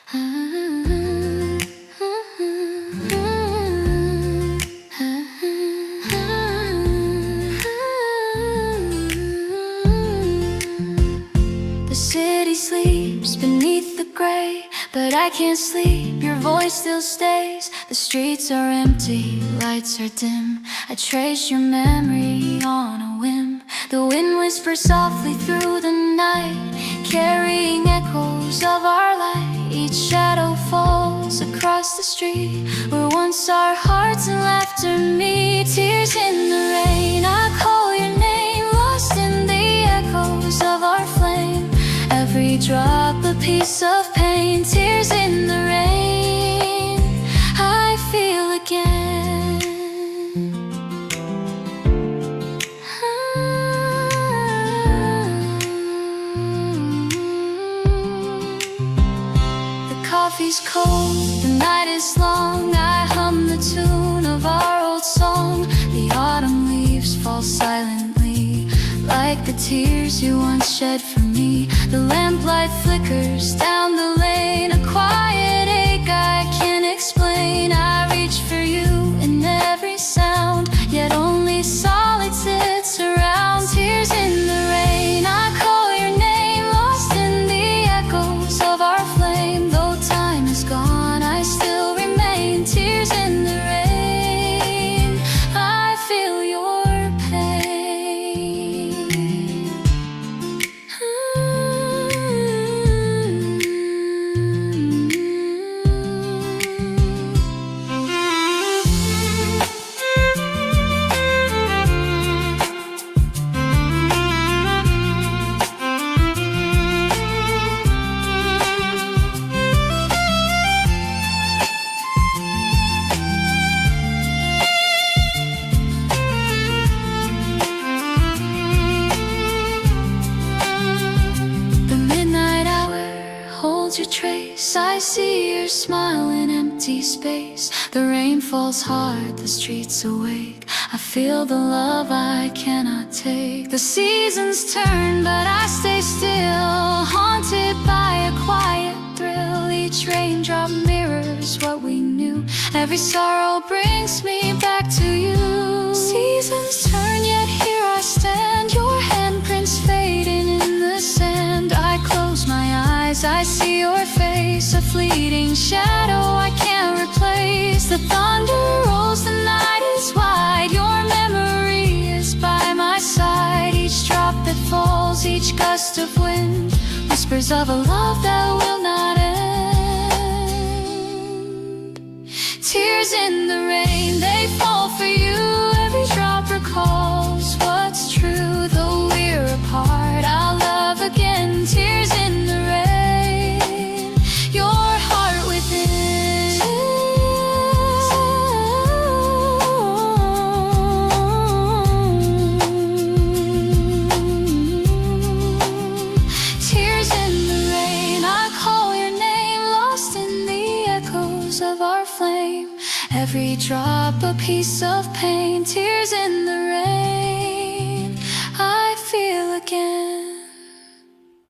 The city sleeps beneath the gray, but I can't sleep, your voice still stays. The streets are empty, lights are dim. I trace your memory on a whim. The wind whispers softly through the night, carrying echoes of our light. Each shadow falls across the street where once our hearts and laughter meet. Tears in the rain, I call your name, lost in the echoes of our flame. Every drop a piece of pain. Tears in the rain, I feel again. The coffee's cold, the night is long. I hum the tune of our old song. The autumn leaves fall silently, like the tears you once shed for me. The lamplight flickers down the lane, a quiet ache I can't explain. I reach for you in every sound, yet only solitude surrounds. Tears in the rain, I call your name, lost in the echoes of our flame. Though time is gone, I still remain. Tears in the rain, I feel your pain. Your trace, I see your smile in empty space. The rain falls hard, the streets awake. I feel the love I cannot take. The seasons turn, but I stay still, haunted by a quiet thrill. Each raindrop mirrors what we knew. Every sorrow brings me back to you. Seasons turn, yet here I stand, your handprints fading in the sand. I close my eyes, I see your face, a fleeting shadow I can't replace. The thunder rolls, the night is wide, your memory is by my side. Each drop that falls, each gust of wind, whispers of a love that will not end. Tears in the rain, they fall for you. Every drop recalls what's true. Though we're apart, I'll love again. Tears in the rain, your heart within. Tears in the rain, I call your name, lost in the echoes of our flame. Every drop a piece of pain. Tears in the rain, I feel again.